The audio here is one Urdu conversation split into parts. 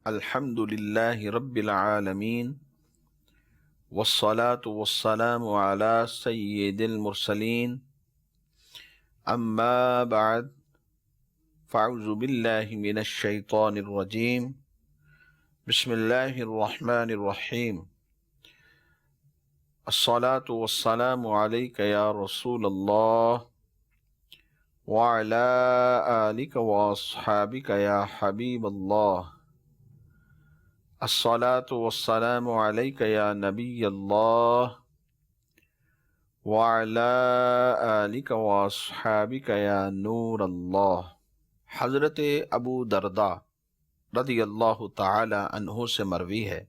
الحمد لله رب العالمين والصلاة والسلام على سيد المرسلين أما بعد فأعوذ بالله من الشيطان الرجيم بسم الله الرحمن الرحيم الصلاة والسلام عليك يا رسول الله وعلى آلك وأصحابك يا حبيب الله الصلاة والسلام عليك يا نبي الله وعلى آلك وأصحابك يا نور الله۔ حضرت ابو درداء رضی اللہ تعالی عنہ سے مروی ہے،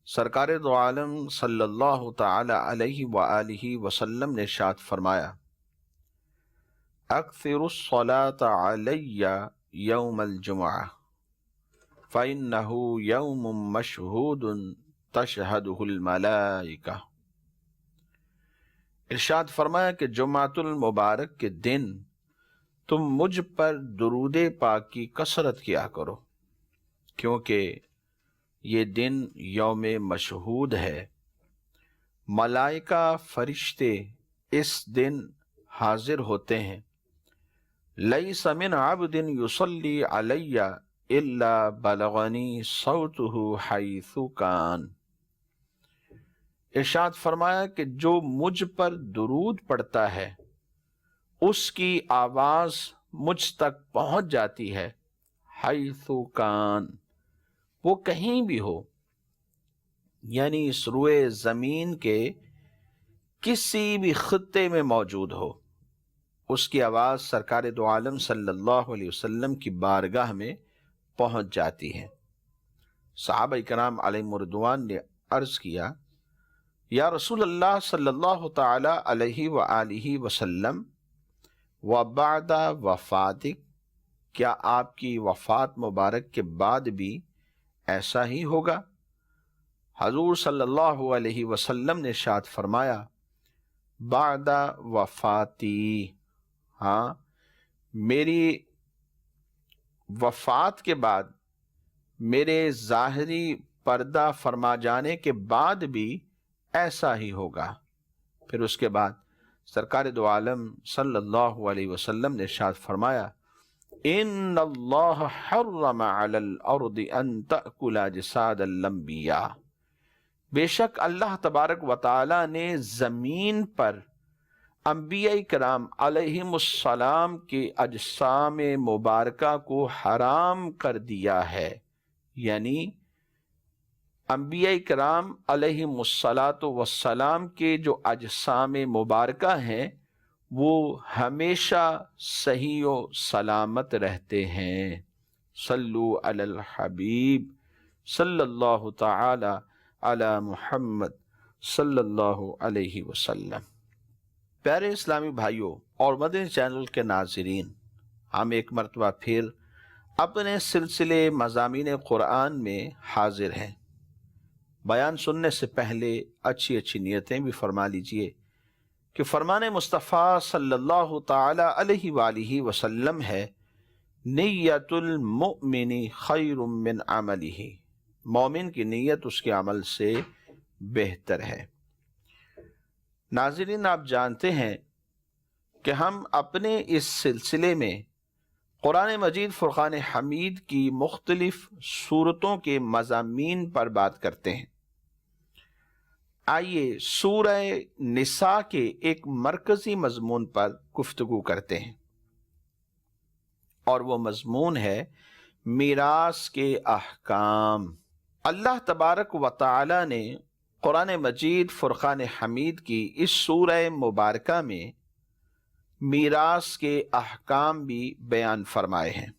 سرکار دو عالم صلی اللہ تعالی علیہ وآلہ وسلم نے ارشاد فرمایا: اکثر الصلاة علی یوم الجمعہ فَإِنَّهُ يَوْمٌ مَّشْهُودٌ تَشْهَدُهُ الْمَلَائِكَةُ۔ ارشاد فرمایا کہ جمعۃ المبارک کے دن تم مجھ پر درود پاک کی کثرت کیا کرو، کیونکہ یہ دن یوم مشہود ہے، ملائکہ فرشتے اس دن حاضر ہوتے ہیں۔ لیس من عبد یصلی علی الا بلغنی صوتہ حیث کان۔ ارشاد فرمایا کہ جو مجھ پر درود پڑتا ہے اس کی آواز مجھ تک پہنچ جاتی ہے، حیث کان، وہ کہیں بھی ہو، یعنی اس روئے زمین کے کسی بھی خطے میں موجود ہو، اس کی آواز سرکار دو عالم صلی اللہ علیہ وسلم کی بارگاہ میں پہنچ جاتی ہے۔ صحابہ کرام علیہم رضوان نے عرض کیا: یا رسول اللہ صلی اللہ تعالی علیہ وآلہ وسلم وبعد وفاتک، کیا آپ کی وفات مبارک کے بعد بھی ایسا ہی ہوگا؟ حضور صلی اللہ علیہ وسلم نے ارشاد فرمایا: بعد وفاتی، ہاں، میری وفات کے بعد، میرے ظاہری پردہ فرما جانے کے بعد بھی ایسا ہی ہوگا۔ پھر اس کے بعد سرکار دو عالم صلی اللہ علیہ وسلم نے ارشاد فرمایا: ان اللہ حرم علی الارض ان تأکل اجساد الانبیاء، بے شک اللہ تبارک و تعالی نے زمین پر انبیاء کرام علیہم السلام کے اجسام مبارکہ کو حرام کر دیا ہے، یعنی انبیاء کرام علیہم السلام کے جو اجسام مبارکہ ہیں وہ ہمیشہ صحیح و سلامت رہتے ہیں۔ صلو علی الحبیب صلی اللہ تعالی علی محمد صلی اللہ علیہ وسلم۔ پیارے اسلامی بھائیوں اور مدنی چینل کے ناظرین، ہم ایک مرتبہ پھر اپنے سلسلے مضامین قرآن میں حاضر ہیں۔ بیان سننے سے پہلے اچھی نیتیں بھی فرما لیجئے کہ فرمان مصطفیٰ صلی اللہ تعالی علیہ وآلہ وسلم ہے: نیت المؤمن خیر من عملہ، مومن کی نیت اس کے عمل سے بہتر ہے۔ ناظرین، آپ جانتے ہیں کہ ہم اپنے اس سلسلے میں قرآن مجید فرقان حمید کی مختلف سورتوں کے مضامین پر بات کرتے ہیں۔ آئیے سورہ نساء کے ایک مرکزی مضمون پر گفتگو کرتے ہیں، اور وہ مضمون ہے میراث کے احکام۔ اللہ تبارک و تعالی نے قرآن مجید فرقان حمید کی اس سورہ مبارکہ میں میراث کے احکام بھی بیان فرمائے ہیں۔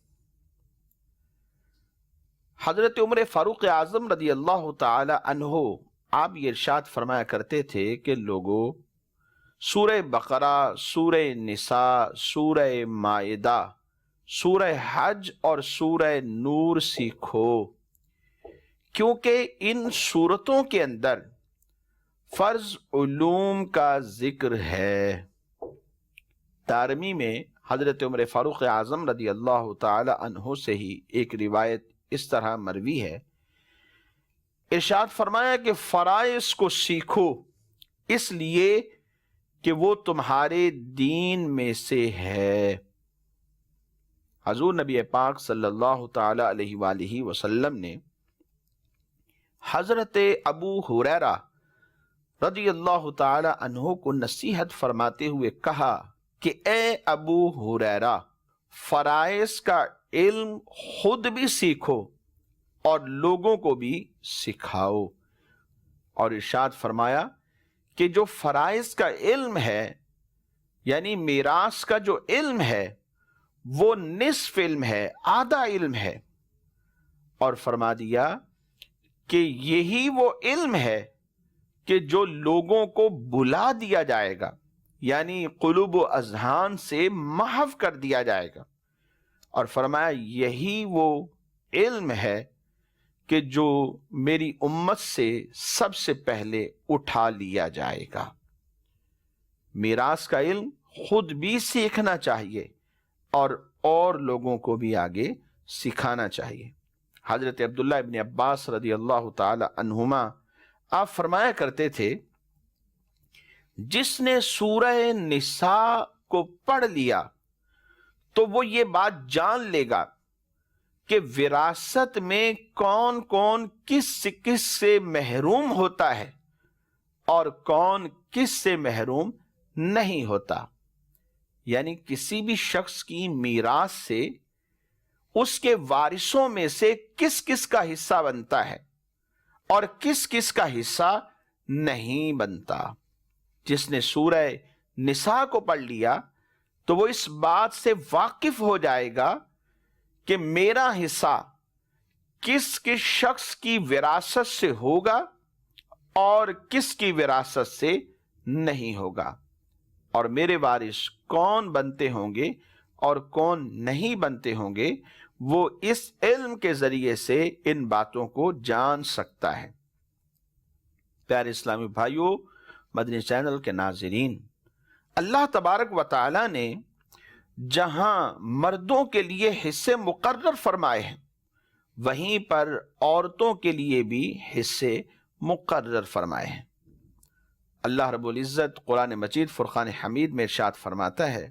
حضرت عمر فاروق اعظم رضی اللہ تعالی عنہ آپ یہ ارشاد فرمایا کرتے تھے کہ لوگو، سورہ بقرہ، سورہ نساء، سورہ مائدہ، سورہ حج اور سورہ نور سیکھو، کیونکہ ان سورتوں کے اندر فرض علوم کا ذکر ہے۔ دارمی میں حضرت عمر فاروق اعظم رضی اللہ تعالی عنہ سے ہی ایک روایت اس طرح مروی ہے، ارشاد فرمایا کہ فرائض کو سیکھو اس لیے کہ وہ تمہارے دین میں سے ہے۔ حضور نبی پاک صلی اللہ تعالی علیہ وآلہ وسلم نے حضرت ابو ہریرہ رضی اللہ تعالی عنہ کو نصیحت فرماتے ہوئے کہا کہ اے ابو ہریرہ، فرائض کا علم خود بھی سیکھو اور لوگوں کو بھی سکھاؤ۔ اور ارشاد فرمایا کہ جو فرائض کا علم ہے، یعنی میراث کا جو علم ہے، وہ نصف علم ہے، آدھا علم ہے، اور فرما دیا کہ یہی وہ علم ہے کہ جو لوگوں کو بلا دیا جائے گا، یعنی قلوب و اذہان سے محو کر دیا جائے گا، اور فرمایا یہی وہ علم ہے کہ جو میری امت سے سب سے پہلے اٹھا لیا جائے گا۔ میراث کا علم خود بھی سیکھنا چاہیے اور لوگوں کو بھی آگے سکھانا چاہیے۔ حضرت عبداللہ ابن عباس رضی اللہ تعالی عنہما آپ فرمایا کرتے تھے، جس نے سورہ نساء کو پڑھ لیا تو وہ یہ بات جان لے گا کہ وراثت میں کون کون کس سے محروم ہوتا ہے اور کون کس سے محروم نہیں ہوتا۔ یعنی کسی بھی شخص کی میراث سے اس کے وارثوں میں سے کس کس کا حصہ بنتا ہے اور کس کس کا حصہ نہیں بنتا۔ جس نے سورہ نساء کو پڑھ لیا تو وہ اس بات سے واقف ہو جائے گا کہ میرا حصہ کس کس شخص کی وراثت سے ہوگا اور کس کی وراثت سے نہیں ہوگا، اور میرے وارث کون بنتے ہوں گے اور کون نہیں بنتے ہوں گے، وہ اس علم کے ذریعے سے ان باتوں کو جان سکتا ہے۔ پیارے اسلامی بھائیوں، مدنی چینل کے ناظرین، اللہ تبارک و تعالی نے جہاں مردوں کے لیے حصے مقرر فرمائے ہیں، وہیں پر عورتوں کے لیے بھی حصے مقرر فرمائے ہیں۔ اللہ رب العزت قرآن مجید فرقان حمید میں ارشاد فرماتا ہے،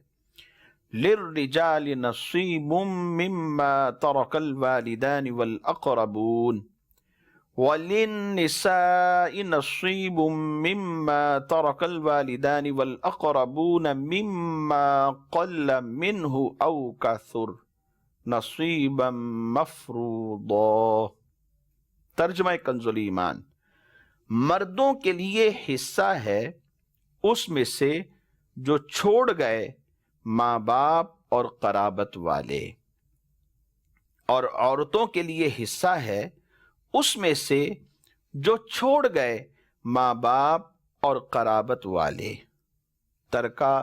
لِلرِّجَالِ نَصِيبٌ مِّمَّا تَرَكَ الْوَالِدَانِ وَالْأَقْرَبُونَ وَلِلنِّسَاءِ نَصِيبٌ مِّمَّا تَرَكَ الْوَالِدَانِ وَالْأَقْرَبُونَ مِّمَّا قَلَّ مِنْهُ أَوْ كَثُرَ نَصِيبًا مَفْرُوضًا۔ ترجمہ کنز ایمان، مردوں کے لیے حصہ ہے اس میں سے جو چھوڑ گئے ماں باپ اور قرابت والے، اور عورتوں کے لیے حصہ ہے اس میں سے جو چھوڑ گئے ماں باپ اور قرابت والے۔ ترکہ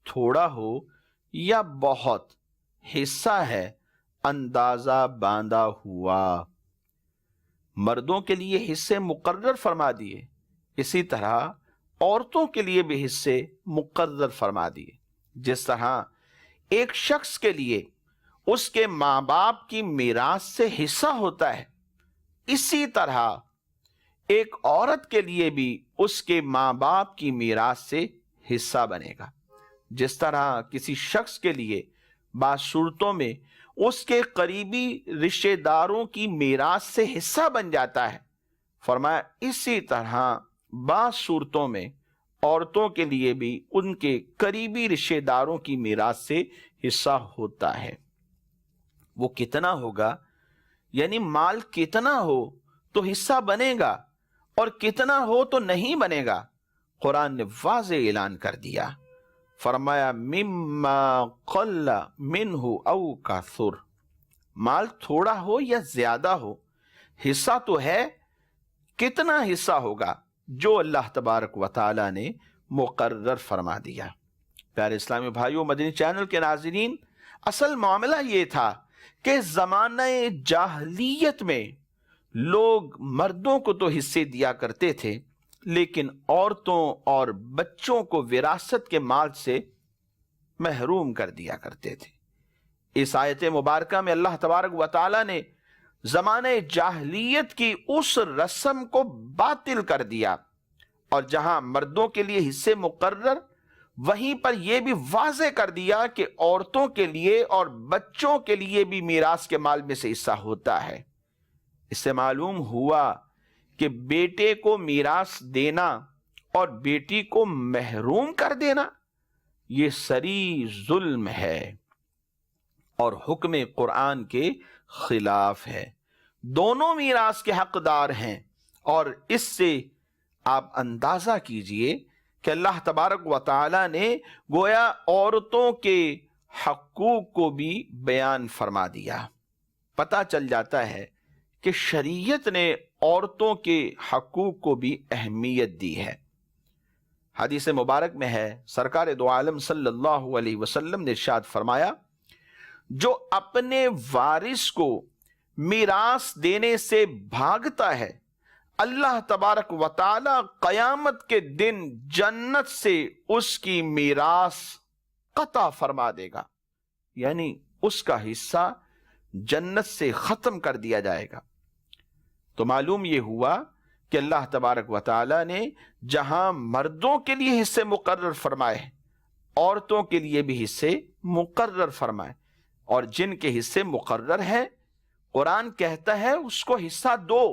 تھوڑا ہو یا بہت، حصہ ہے اندازہ باندھا ہوا۔ مردوں کے لیے حصے مقرر فرما دیے، اسی طرح عورتوں کے لیے بھی حصے مقرر فرما دیے۔ جس طرح ایک شخص کے لیے اس کے ماں باپ کی میراث سے حصہ ہوتا ہے، اسی طرح ایک عورت کے لیے بھی اس کے ماں باپ کی میراث سے حصہ بنے گا۔ جس طرح کسی شخص کے لیے بعض صورتوں میں اس کے قریبی رشتہ داروں کی میراث سے حصہ بن جاتا ہے، فرمایا اسی طرح بعض صورتوں میں عورتوں کے لیے بھی ان کے قریبی رشتہ داروں کی میراث سے حصہ ہوتا ہے۔ وہ کتنا ہوگا، یعنی مال کتنا ہو تو حصہ بنے گا اور کتنا ہو تو نہیں بنے گا، قرآن نے واضح اعلان کر دیا، فرمایا مما قل منہ او کثر، مال تھوڑا ہو یا زیادہ ہو، حصہ تو ہے، کتنا حصہ ہوگا جو اللہ تبارک و تعالی نے مقرر فرما دیا۔ پیارے اسلامی بھائیوں، مدنی چینل کے ناظرین، اصل معاملہ یہ تھا کہ زمانہ جاہلیت میں لوگ مردوں کو تو حصے دیا کرتے تھے، لیکن عورتوں اور بچوں کو وراثت کے مال سے محروم کر دیا کرتے تھے۔ اس آیت مبارکہ میں اللہ تبارک و تعالی نے زمانہ جاہلیت کی اس رسم کو باطل کر دیا، اور جہاں مردوں کے لیے حصے مقرر، وہیں پر یہ بھی واضح کر دیا کہ عورتوں کے لیے اور بچوں کے لیے بھی میراث کے مال میں سے حصہ ہوتا ہے۔ اس سے معلوم ہوا کہ بیٹے کو میراث دینا اور بیٹی کو محروم کر دینا یہ سری ظلم ہے اور حکم قرآن کے خلاف ہے۔ دونوں میراث کے حقدار ہیں، اور اس سے آپ اندازہ کیجئے کہ اللہ تبارک و تعالی نے گویا عورتوں کے حقوق کو بھی بیان فرما دیا۔ پتہ چل جاتا ہے کہ شریعت نے عورتوں کے حقوق کو بھی اہمیت دی ہے۔ حدیث مبارک میں ہے، سرکار دو عالم صلی اللہ علیہ وسلم نے ارشاد فرمایا، جو اپنے وارث کو میراث دینے سے بھاگتا ہے، اللہ تبارک و تعالی قیامت کے دن جنت سے اس کی میراث قطع فرما دے گا، یعنی اس کا حصہ جنت سے ختم کر دیا جائے گا۔ تو معلوم یہ ہوا کہ اللہ تبارک و تعالی نے جہاں مردوں کے لیے حصے مقرر فرمائے، عورتوں کے لیے بھی حصے مقرر فرمائے، اور جن کے حصے مقرر ہیں قرآن کہتا ہے اس کو حصہ دو،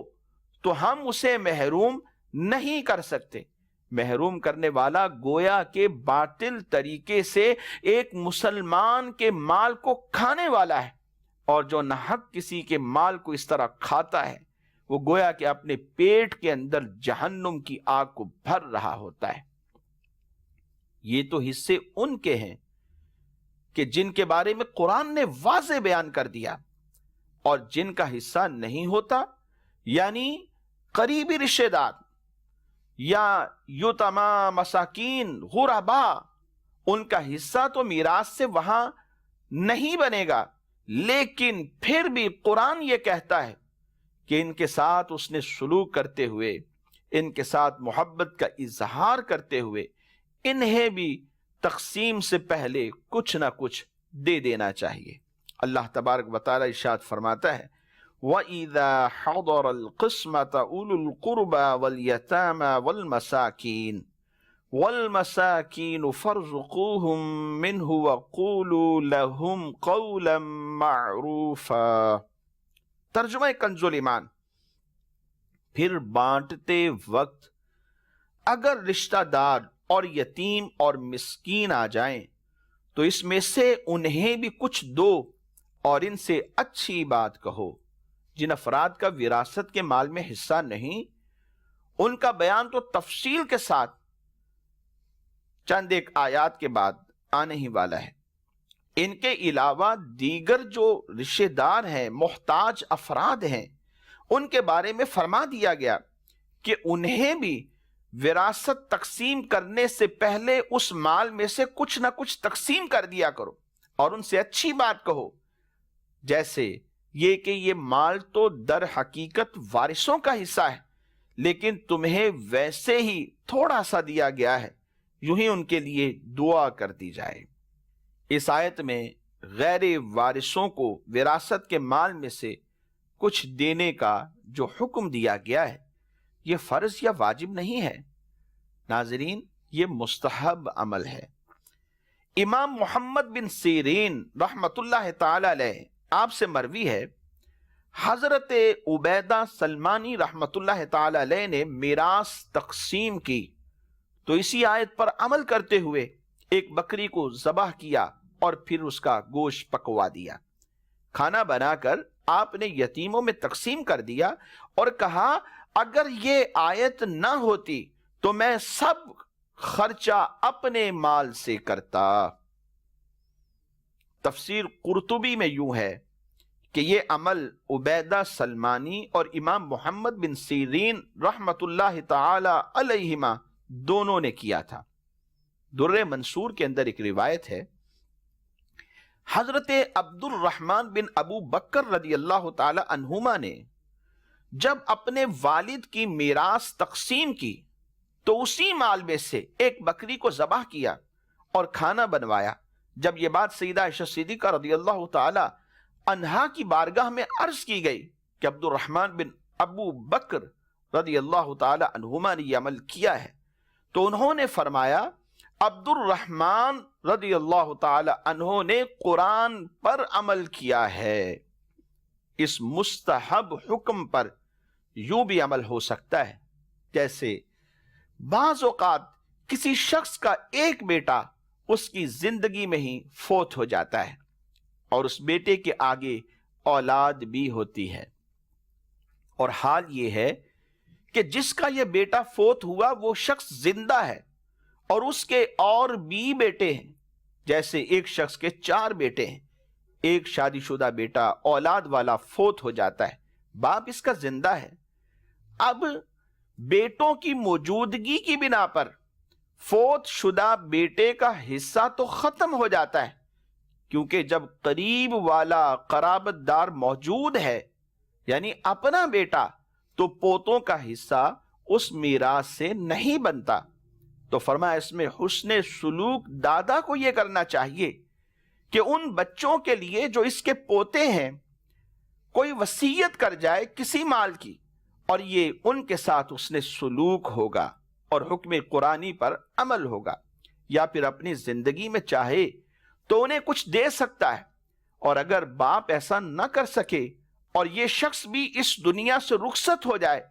تو ہم اسے محروم نہیں کر سکتے۔ محروم کرنے والا گویا کہ باطل طریقے سے ایک مسلمان کے مال کو کھانے والا ہے، اور جو ناحق کسی کے مال کو اس طرح کھاتا ہے وہ گویا کہ اپنے پیٹ کے اندر جہنم کی آگ کو بھر رہا ہوتا ہے۔ یہ تو حصے ان کے ہیں کہ جن کے بارے میں قرآن نے واضح بیان کر دیا، اور جن کا حصہ نہیں ہوتا، یعنی قریبی رشتہ دار یا یتیما، مساکین، غربا، ان کا حصہ تو میراث سے وہاں نہیں بنے گا، لیکن پھر بھی قرآن یہ کہتا ہے کہ ان کے ساتھ اس نے سلوک کرتے ہوئے، ان کے ساتھ محبت کا اظہار کرتے ہوئے انہیں بھی تقسیم سے پہلے کچھ نہ کچھ دے دینا چاہیے۔ اللہ تبارک و تعالی ارشاد فرماتا ہے، وَإِذَا حَضَرَ الْقِسْمَةَ أُولُو الْقُرْبَى وَالْيَتَامَى وَالْمَسَاكِينُ فَارْزُقُوهُم مِّنْهُ وَقُولُوا لَهُمْ قَوْلًا مَّعْرُوفًا۔ ترجمہ کنز ایمان، پھر بانٹتے وقت اگر رشتہ دار اور یتیم اور مسکین آ جائیں تو اس میں سے انہیں بھی کچھ دو، اور ان سے اچھی بات کہو۔ جن افراد کا وراثت کے مال میں حصہ نہیں، ان کا بیان تو تفصیل کے ساتھ چند ایک آیات کے بعد آنے ہی والا ہے۔ ان کے علاوہ دیگر جو رشتہ دار ہیں، محتاج افراد ہیں، ان کے بارے میں فرما دیا گیا کہ انہیں بھی وراثت تقسیم کرنے سے پہلے اس مال میں سے کچھ نہ کچھ تقسیم کر دیا کرو، اور ان سے اچھی بات کہو، جیسے یہ کہ یہ مال تو در حقیقت وارثوں کا حصہ ہے، لیکن تمہیں ویسے ہی تھوڑا سا دیا گیا ہے، یوں ہی ان کے لیے دعا کر دی جائے۔ اس آیت میں غیر وارثوں کو وراثت کے مال میں سے کچھ دینے کا جو حکم دیا گیا ہے، یہ فرض یا واجب نہیں ہے، ناظرین، یہ مستحب عمل ہے۔ امام محمد بن سیرین رحمت اللہ تعالی علیہ، آپ سے مروی ہے، حضرت عبیدہ سلمانی رحمت اللہ تعالی علیہ نے میراث تقسیم کی تو اسی آیت پر عمل کرتے ہوئے ایک بکری کو ذبح کیا اور پھر اس کا گوشت پکوا دیا۔ کھانا بنا کر آپ نے یتیموں میں تقسیم کر دیا اور کہا، اگر یہ آیت نہ ہوتی تو میں سب خرچہ اپنے مال سے کرتا۔ تفسیر قرطبی میں یوں ہے کہ یہ عمل عبیدہ سلمانی اور امام محمد بن سیرین رحمت اللہ تعالی علیہما دونوں نے کیا تھا۔ در منصور کے اندر ایک روایت ہے، حضرت عبد الرحمن بن ابو بکر رضی اللہ تعالی عنہما نے جب اپنے والد کی میراث تقسیم کی تو اسی مال میں سے ایک بکری کو ذبح کیا اور کھانا بنوایا۔ جب یہ بات سیدہ عائشہ صدیقہ رضی اللہ تعالی عنہا کی بارگاہ میں عرض کی گئی کہ عبد الرحمن بن ابو بکر رضی اللہ تعالی عنہما نے یہ عمل کیا ہے، تو انہوں نے فرمایا عبد الرحمن رضی اللہ تعالی عنہ نے قرآن پر عمل کیا ہے۔ اس مستحب حکم پر یوں بھی عمل ہو سکتا ہے جیسے بعض اوقات کسی شخص کا ایک بیٹا اس کی زندگی میں ہی فوت ہو جاتا ہے اور اس بیٹے کے آگے اولاد بھی ہوتی ہے، اور حال یہ ہے کہ جس کا یہ بیٹا فوت ہوا وہ شخص زندہ ہے اور اس کے اور بھی بیٹے ہیں، جیسے ایک شخص کے 4 بیٹے ہیں، ایک شادی شدہ بیٹا اولاد والا فوت ہو جاتا ہے، باپ اس کا زندہ ہے۔ اب بیٹوں کی موجودگی کی بنا پر فوت شدہ بیٹے کا حصہ تو ختم ہو جاتا ہے، کیونکہ جب قریب والا قرابت دار موجود ہے یعنی اپنا بیٹا، تو پوتوں کا حصہ اس میراث سے نہیں بنتا۔ تو فرمایا اس میں حسن سلوک دادا کو یہ کرنا چاہیے کہ ان بچوں کے لیے جو اس کے پوتے ہیں کوئی وصیت کر جائے کسی مال کی، اور یہ ان کے ساتھ حسن سلوک ہوگا اور حکم قرآنی پر عمل ہوگا، یا پھر اپنی زندگی میں چاہے تو انہیں کچھ دے سکتا ہے، اور اگر باپ ایسا نہ کر سکے اور یہ شخص بھی اس دنیا سے رخصت ہو جائے،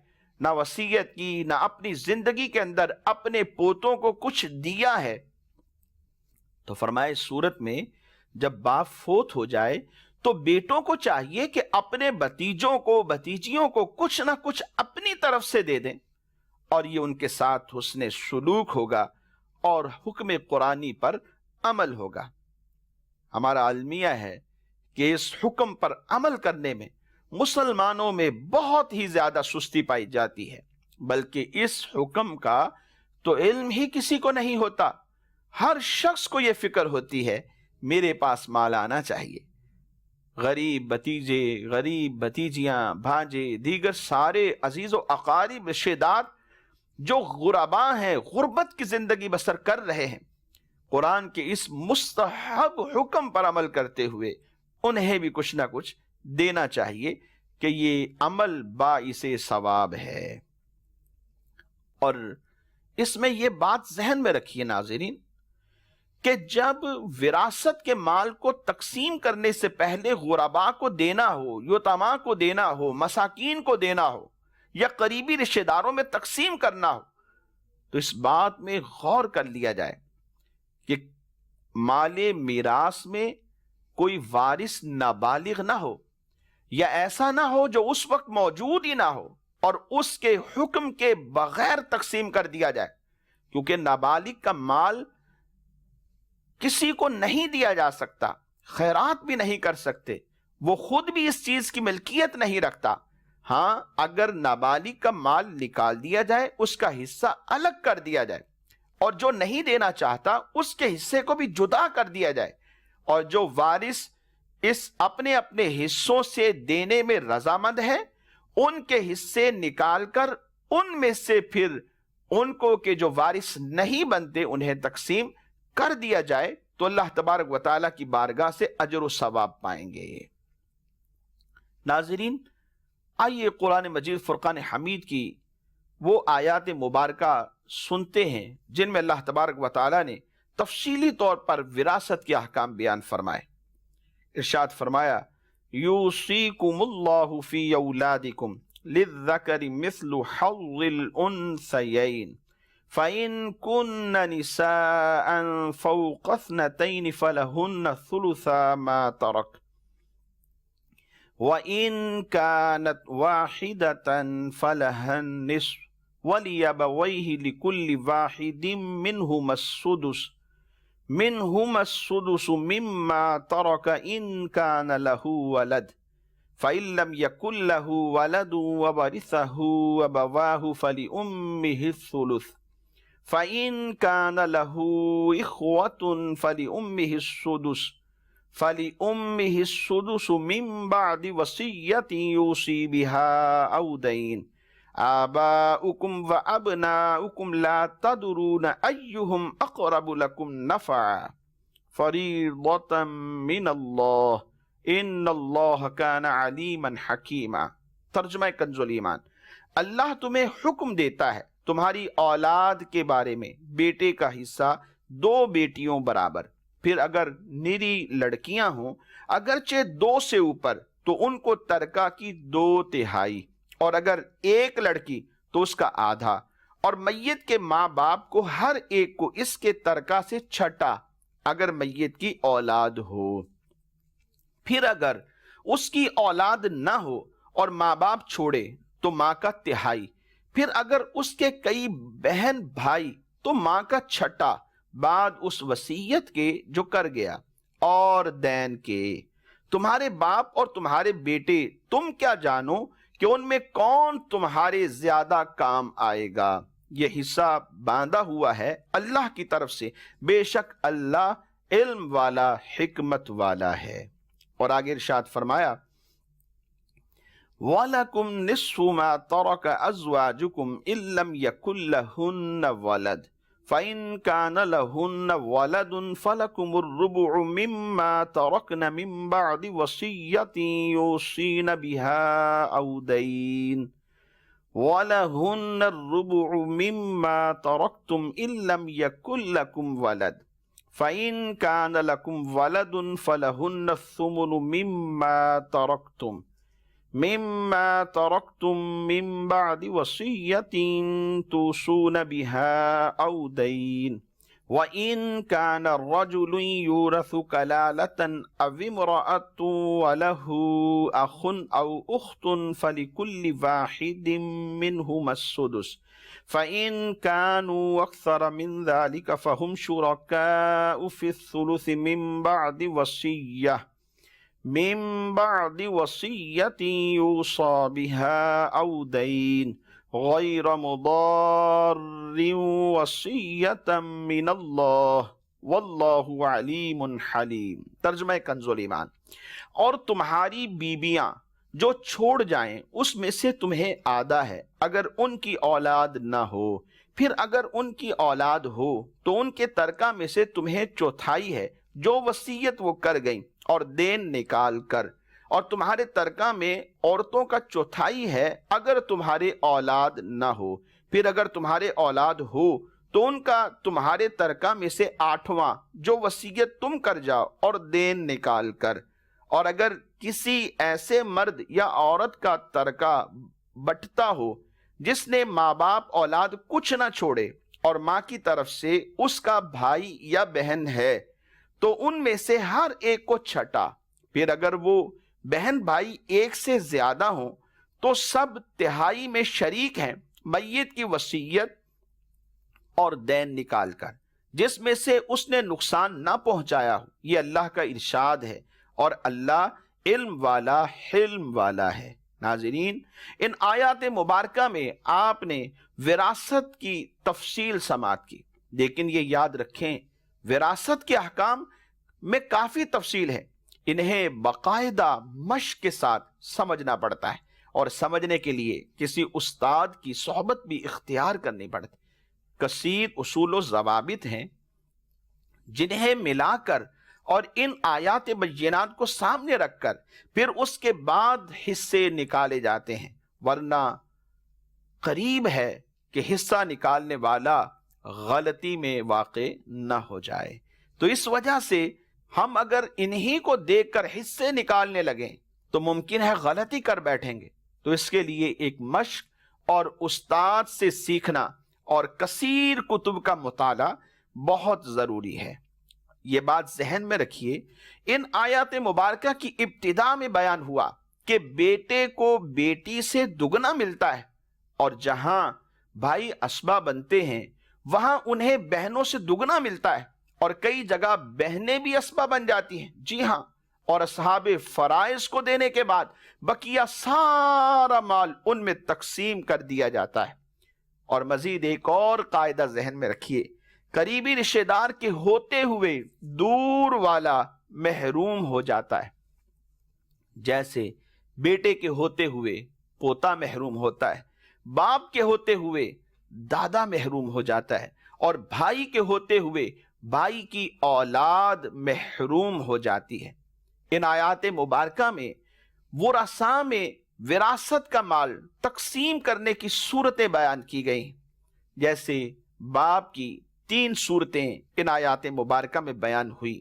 نہ وصیت کی نہ اپنی زندگی کے اندر اپنے پوتوں کو کچھ دیا ہے، تو فرمائے صورت میں جب باپ فوت ہو جائے تو بیٹوں کو چاہیے کہ اپنے بھتیجوں کو بھتیجیوں کو کچھ نہ کچھ اپنی طرف سے دے دیں، اور یہ ان کے ساتھ حسن سلوک ہوگا اور حکم قرآنی پر عمل ہوگا۔ ہمارا المیہ ہے کہ اس حکم پر عمل کرنے میں مسلمانوں میں بہت ہی زیادہ سستی پائی جاتی ہے، بلکہ اس حکم کا تو علم ہی کسی کو نہیں ہوتا۔ ہر شخص کو یہ فکر ہوتی ہے میرے پاس مال آنا چاہیے، غریب بھتیجے غریب بھتیجیاں بھانجے دیگر سارے عزیز و اقارب رشتہ دار جو غربا ہیں، غربت کی زندگی بسر کر رہے ہیں، قرآن کے اس مستحب حکم پر عمل کرتے ہوئے انہیں بھی کچھ نہ کچھ دینا چاہیے کہ یہ عمل باعث ثواب ہے۔ اور اس میں یہ بات ذہن میں رکھیے ناظرین کہ جب وراثت کے مال کو تقسیم کرنے سے پہلے غربا کو دینا ہو، یتیما کو دینا ہو، مساکین کو دینا ہو، یا قریبی رشتہ داروں میں تقسیم کرنا ہو، تو اس بات میں غور کر لیا جائے کہ مال میراث میں کوئی وارث نابالغ نہ ہو، یا ایسا نہ ہو جو اس وقت موجود ہی نہ ہو اور اس کے حکم کے بغیر تقسیم کر دیا جائے، کیونکہ نابالغ کا مال کسی کو نہیں دیا جا سکتا، خیرات بھی نہیں کر سکتے، وہ خود بھی اس چیز کی ملکیت نہیں رکھتا۔ ہاں اگر نابالغ کا مال نکال دیا جائے، اس کا حصہ الگ کر دیا جائے، اور جو نہیں دینا چاہتا اس کے حصے کو بھی جدا کر دیا جائے، اور جو وارث اس اپنے اپنے حصوں سے دینے میں رضامند ہے ان کے حصے نکال کر ان میں سے پھر ان کو کہ جو وارث نہیں بنتے انہیں تقسیم کر دیا جائے، تو اللہ تبارک و تعالیٰ کی بارگاہ سے اجر و ثواب پائیں گے۔ ناظرین، آئیے قرآن مجید فرقان حمید کی وہ آیات مبارکہ سنتے ہیں جن میں اللہ تبارک و تعالیٰ نے تفصیلی طور پر وراثت کے احکام بیان فرمائے۔ ارشاد فرمایا یوصیکم اللہ فی اولادکم للذکر مثل حظ الانثیین فَإِن كُنَّ نِسَاءً فَوْقَ اثْنَتَيْنِ فَلَهُنَّ ثُلُثَا مَا تَرَكَ وَإِن كَانَتْ وَاحِدَةً فَلَهَا النِّصْفُ وَلِأَبَوَيْهِ لِكُلِّ وَاحِدٍ مِّنْهُمَا السُّدُسُ مِمَّا تَرَكَ إِن كَانَ لَهُ وَلَدٌ فَإِن لَّمْ يَكُن لَّهُ وَلَدٌ وَوَرِثَهُ أَبَوَاهُ فَلِأُمِّهِ الثُّلُثُ فَإِن كَانَ لَهُ إِخْوَةٌ فَلِأُمِّهِ السُّدُسُ مِن بَعْدِ وَصِيَّةٍ يُوصِي بِهَا أَوْ دَيْنٍ آبَاؤُكُمْ وَأَبْنَاؤُكُمْ لَا تَدْرُونَ أَيُّهُمْ أَقْرَبُ لَكُمْ نَفْعًا فَرِيضَةً مِّنَ اللَّهِ إِنَّ اللَّهَ كَانَ عَلِيمًا حَكِيمًا۔ ترجمہ کنزُ الایمان، اللہ تمہیں حکم دیتا ہے تمہاری اولاد کے بارے میں، بیٹے کا حصہ 2 بیٹیوں برابر، پھر اگر نری لڑکیاں ہوں اگرچہ 2 سے اوپر تو ان کو ترکہ کی 2/3، اور اگر 1 لڑکی تو اس کا آدھا، اور میت کے ماں باپ کو ہر ایک کو اس کے ترکہ سے چھٹا اگر میت کی اولاد ہو۔ پھر اگر اس کی اولاد نہ ہو اور ماں باپ چھوڑے تو ماں کا 1/3، پھر اگر اس کے کئی بہن بھائی تو ماں کا 1/6 بعد اس وصیت کے جو کر گیا، اور دین کے۔ تمہارے باپ اور تمہارے بیٹے تم کیا جانو کہ ان میں کون تمہارے زیادہ کام آئے گا، یہ حصہ باندھا ہوا ہے اللہ کی طرف سے، بے شک اللہ علم والا حکمت والا ہے۔ اور آگے ارشاد فرمایا وَلَكُمْ نِصْفُ مَا تَرَكَ أَزْوَاجُكُمْ إِن لَّمْ يَكُن لَّهُنَّ وَلَدٌ فَإِن كَانَ لَهُنَّ وَلَدٌ فَلَكُمُ الرُّبُعُ مِمَّا تَرَكْنَ مِن بَعْدِ وَصِيَّةٍ يُوصِينَ بِهَا أَوْ دَيْنٍ وَلَهُنَّ الرُّبُعُ مِمَّا تَرَكْتُمْ إِن لَّمْ يَكُن لَّكُمْ وَلَدٌ فَإِن كَانَ لَكُمْ وَلَدٌ فَلَهُنَّ الثُّمُنُ مِمَّا تَرَكْتُم مِّن بَعْدِ وَصِيَّةٍ تُوصُونَ بِهَا أَوْ دَيْنٍ وَإِن كَانَ الرَّجُلُ يُورَثُ كَلَالَةً أَوِ امْرَأَةٌ وَلَهُ أَخٌ أَوْ أُخْتٌ فَلِكُلِّ وَاحِدٍ مِّنْهُمَا السُّدُسُ فَإِن كَانُوا أَكْثَرَ مِن ذَلِكَ فَهُمْ شُرَكَاءُ فِي الثُّلُثِ مِن بَعْدِ وَصِيَّةٍ يُوصَىٰ بِهَا أَوْ دَيْنٍ غَيْرَ مُضَارٍّ وَصِيَّةً مِّنَ اللَّهِ وَاللَّهُ عَلِيمٌ حَلِيمٌ۔ ترجمہ کنزُ الایمان، اور تمہاری بیویاں جو چھوڑ جائیں اس میں سے تمہیں آدھا ہے اگر ان کی اولاد نہ ہو، پھر اگر ان کی اولاد ہو تو ان کے ترکہ میں سے تمہیں 1/4 ہے جو وصیت وہ کر گئیں اور دین نکال کر، اور تمہارے ترکہ میں عورتوں کا 1/4 ہے اگر تمہارے اولاد نہ ہو، پھر اگر تمہارے اولاد ہو تو ان کا تمہارے ترکہ میں سے 8واں جو وصیت تم کر جاؤ اور دین نکال کر، اور اگر کسی ایسے مرد یا عورت کا ترکہ بٹتا ہو جس نے ماں باپ اولاد کچھ نہ چھوڑے اور ماں کی طرف سے اس کا بھائی یا بہن ہے تو ان میں سے ہر ایک کو 1/6، پھر اگر وہ بہن بھائی 1 سے زیادہ ہوں تو سب 1/3 میں شریک ہیں میت کی وصیت اور دین نکال کر، جس میں سے اس نے نقصان نہ پہنچایا ہو۔ یہ اللہ کا ارشاد ہے اور اللہ علم والا حلم والا ہے۔ ناظرین، ان آیات مبارکہ میں آپ نے وراثت کی تفصیل سماعت کی، لیکن یہ یاد رکھیں وراثت کے احکام میں کافی تفصیل ہے، انہیں باقاعدہ مشق کے ساتھ سمجھنا پڑتا ہے، اور سمجھنے کے لیے کسی استاد کی صحبت بھی اختیار کرنی پڑتی۔ کثیر اصول و ضوابط ہیں جنہیں ملا کر اور ان آیات بینات کو سامنے رکھ کر پھر اس کے بعد حصے نکالے جاتے ہیں، ورنہ قریب ہے کہ حصہ نکالنے والا غلطی میں واقع نہ ہو جائے۔ تو اس وجہ سے ہم اگر انہی کو دیکھ کر حصے نکالنے لگیں تو ممکن ہے غلطی کر بیٹھیں گے، تو اس کے لیے ایک مشق اور استاد سے سیکھنا اور کثیر کتب کا مطالعہ بہت ضروری ہے۔ یہ بات ذہن میں رکھیے، ان آیات مبارکہ کی ابتدا میں بیان ہوا کہ بیٹے کو بیٹی سے دگنا ملتا ہے، اور جہاں بھائی اسبہ بنتے ہیں وہاں انہیں بہنوں سے دگنا ملتا ہے، اور کئی جگہ بہنیں بھی اسبہ بن جاتی ہیں۔ جی ہاں، اور اصحاب فرائض کو دینے کے بعد بقیہ سارا مال ان میں تقسیم کر دیا جاتا ہے۔ اور مزید ایک اور قاعدہ ذہن میں رکھیے، قریبی رشتہ دار کے ہوتے ہوئے دور والا محروم ہو جاتا ہے، جیسے بیٹے کے ہوتے ہوئے پوتا محروم ہوتا ہے، باپ کے ہوتے ہوئے دادا محروم ہو جاتا ہے، اور بھائی کے ہوتے ہوئے بھائی کی اولاد محروم ہو جاتی ہے۔ ان آیات مبارکہ میں ورثاء میں وراثت کا مال تقسیم کرنے کی صورتیں بیان کی گئی، جیسے باپ کی 3 صورتیں ان آیات مبارکہ میں بیان ہوئی۔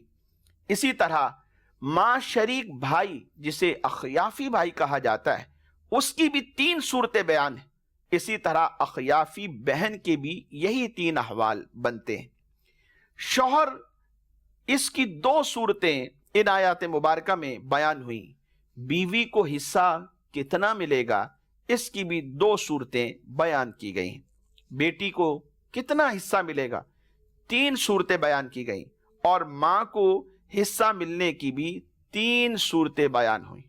اسی طرح ماں شریک بھائی جسے اخیافی بھائی کہا جاتا ہے، اس کی بھی 3 صورتیں بیان ہیں۔ اسی طرح اخیافی بہن کے بھی یہی 3 احوال بنتے ہیں۔ شوہر، اس کی 2 صورتیں ان آیات مبارکہ میں بیان ہوئی۔ بیوی کو حصہ کتنا ملے گا، اس کی بھی 2 صورتیں بیان کی گئی۔ بیٹی کو کتنا حصہ ملے گا، 3 صورتیں بیان کی گئی، اور ماں کو حصہ ملنے کی بھی 3 صورتیں بیان ہوئی۔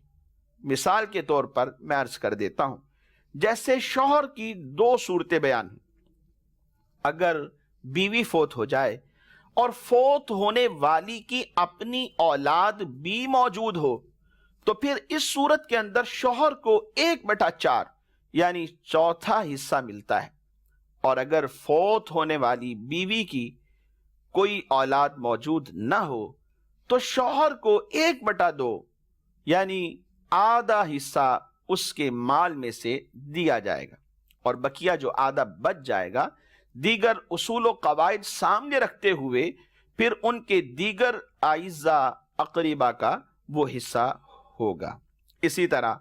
مثال کے طور پر میں عرض کر دیتا ہوں، جیسے شوہر کی 2 صورتیں بیان ہوئی۔ اگر بیوی فوت ہو جائے اور فوت ہونے والی کی اپنی اولاد بھی موجود ہو تو پھر اس صورت کے اندر شوہر کو 1/4 یعنی چوتھا حصہ ملتا ہے، اور اگر فوت ہونے والی بیوی کی کوئی اولاد موجود نہ ہو تو شوہر کو 1/2 یعنی آدھا حصہ اس کے مال میں سے دیا جائے گا، اور بقیہ جو آدھا بچ جائے گا دیگر اصول و قواعد سامنے رکھتے ہوئے پھر ان کے دیگر اعزاء اقربا کا وہ حصہ ہوگا۔ اسی طرح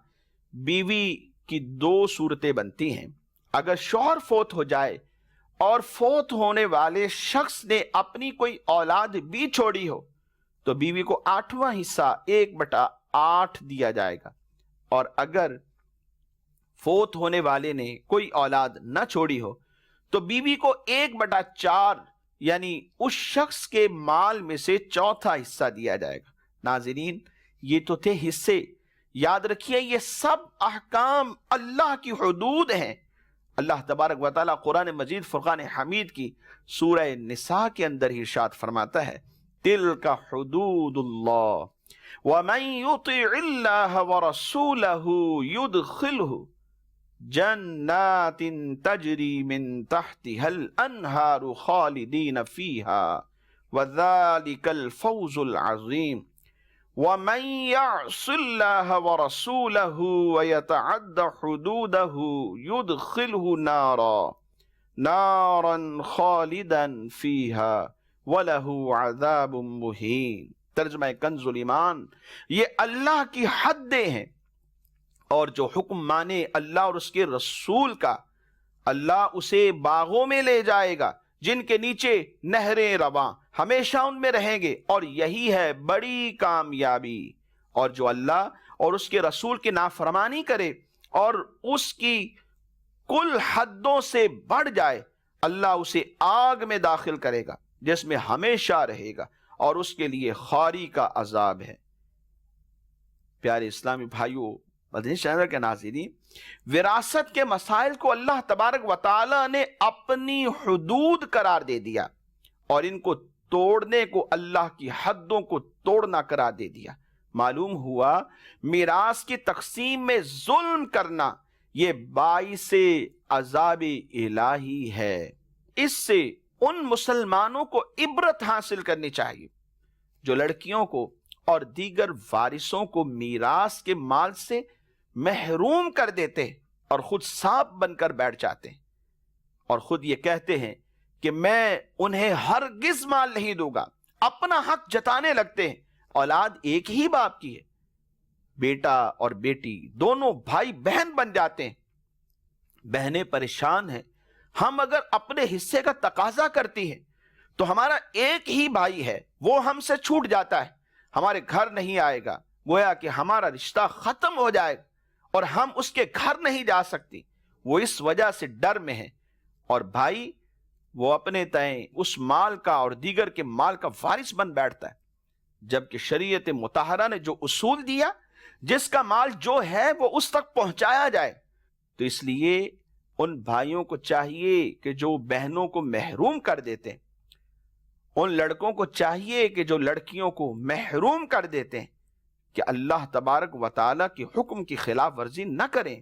بیوی کی 2 صورتیں بنتی ہیں۔ اگر شوہر فوت ہو جائے اور فوت ہونے والے شخص نے اپنی کوئی اولاد بھی چھوڑی ہو تو بیوی کو 8واں حصہ 1/8 دیا جائے گا، اور اگر فوت ہونے والے نے کوئی اولاد نہ چھوڑی ہو تو بیوی کو 1/4 یعنی اس شخص کے مال میں سے چوتھا حصہ دیا جائے گا۔ ناظرین، یہ تو تھے حصے۔ یاد رکھیے یہ سب احکام اللہ کی حدود ہیں۔ اللہ تبارک و تعالیٰ قرآن مجید فرقان حمید کی سورہ نساء کے اندر ہی ارشاد فرماتا ہے، تِلْکَ حدود اللہ وَمَن يُطِعِ اللَّهَ وَرَسُولَهُ يُدْخِلْهُ جنات تجری من تحتها الانہار خالدین فیہا وذالک الفوز العظیم ومن یعص اللہ ورسولہ ویتعد حدودہ یدخلہ نارا خالدا فیہا ولہ عذاب مہین۔ ترجمہ کنز الایمان، یہ اللہ کی حدیں ہیں، اور جو حکم مانے اللہ اور اس کے رسول کا، اللہ اسے باغوں میں لے جائے گا جن کے نیچے نہریں رواں، ہمیشہ ان میں رہیں گے، اور یہی ہے بڑی کامیابی۔ اور جو اللہ اور اس کے رسول کی نافرمانی کرے اور اس کی کل حدوں سے بڑھ جائے، اللہ اسے آگ میں داخل کرے گا جس میں ہمیشہ رہے گا، اور اس کے لیے خواری کا عذاب ہے۔ پیارے اسلامی بھائیوں، مدنی چینل کے ناظرین، وراثت کے مسائل کو اللہ تبارک و تعالی نے اپنی حدود قرار دے دیا، اور ان کو توڑنے کو اللہ کی حدوں کو توڑنا قرار دے دیا۔ معلوم ہوا میراث کی تقسیم میں ظلم کرنا یہ باعث عذاب الہی ہے۔ اس سے ان مسلمانوں کو عبرت حاصل کرنی چاہیے جو لڑکیوں کو اور دیگر وارثوں کو میراث کے مال سے محروم کر دیتے اور خود سانپ بن کر بیٹھ جاتے ہیں، اور خود یہ کہتے ہیں کہ میں انہیں ہرگز مال نہیں دوں گا، اپنا حق جتانے لگتے ہیں۔ اولاد ایک ہی باپ کی ہے، بیٹا اور بیٹی دونوں بھائی بہن بن جاتے ہیں، بہنیں پریشان ہیں، ہم اگر اپنے حصے کا تقاضا کرتی ہیں تو ہمارا ایک ہی بھائی ہے، وہ ہم سے چھوٹ جاتا ہے، ہمارے گھر نہیں آئے گا، گویا کہ ہمارا رشتہ ختم ہو جائے گا اور ہم اس کے گھر نہیں جا سکتی۔ وہ اس وجہ سے ڈر میں ہے، اور بھائی وہ اپنے تئیں اس مال کا اور دیگر کے مال کا وارث بن بیٹھتا ہے، جبکہ شریعت مطہرہ نے جو اصول دیا، جس کا مال جو ہے وہ اس تک پہنچایا جائے۔ تو اس لیے ان بھائیوں کو چاہیے کہ جو بہنوں کو محروم کر دیتے ہیں، ان لڑکوں کو چاہیے کہ جو لڑکیوں کو محروم کر دیتے ہیں، کہ اللہ تبارک و تعالیٰ کی حکم کی خلاف ورزی نہ کریں۔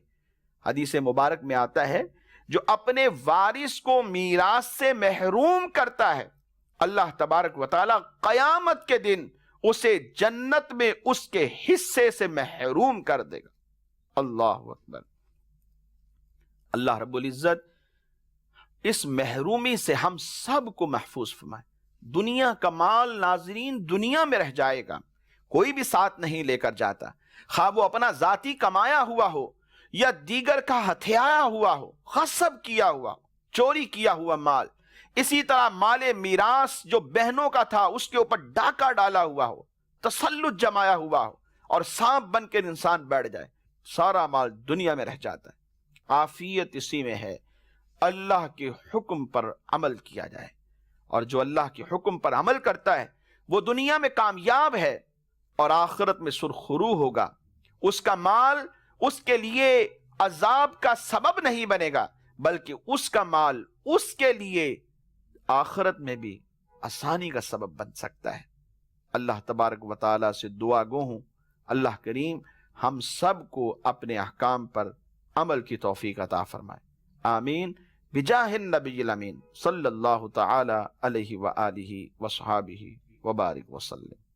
حدیث مبارک میں آتا ہے، جو اپنے وارث کو میراث سے محروم کرتا ہے، اللہ تبارک و تعالیٰ قیامت کے دن اسے جنت میں اس کے حصے سے محروم کر دے گا۔ اللہ اکبر۔ اللہ رب العزت اس محرومی سے ہم سب کو محفوظ فرمائے۔ دنیا کا مال ناظرین دنیا میں رہ جائے گا، کوئی بھی ساتھ نہیں لے کر جاتا، خواہ وہ اپنا ذاتی کمایا ہوا ہو یا دیگر کا ہتھیایا ہوا ہو، غصب کیا ہوا ہو، چوری کیا ہوا مال۔ اسی طرح مال میراث جو بہنوں کا تھا اس کے اوپر ڈاکہ ڈالا ہوا ہو، تسلط جمایا ہوا ہو اور سانپ بن کے انسان بیٹھ جائے، سارا مال دنیا میں رہ جاتا ہے۔ عافیت اسی میں ہے، اللہ کے حکم پر عمل کیا جائے، اور جو اللہ کے حکم پر عمل کرتا ہے وہ دنیا میں کامیاب ہے اور آخرت میں سرخرو ہوگا۔ اس کا مال اس کے لیے عذاب کا سبب نہیں بنے گا، بلکہ اس کا مال اس کے لیے آخرت میں بھی آسانی کا سبب بن سکتا ہے۔ اللہ تبارک و تعالی سے دعا گو ہوں اللہ کریم ہم سب کو اپنے احکام پر عمل کی توفیق عطا فرمائے، آمین بجاہ النبی الامین صلی اللہ تعالی علیہ وآلہ وصحابہ وبارک وسلم۔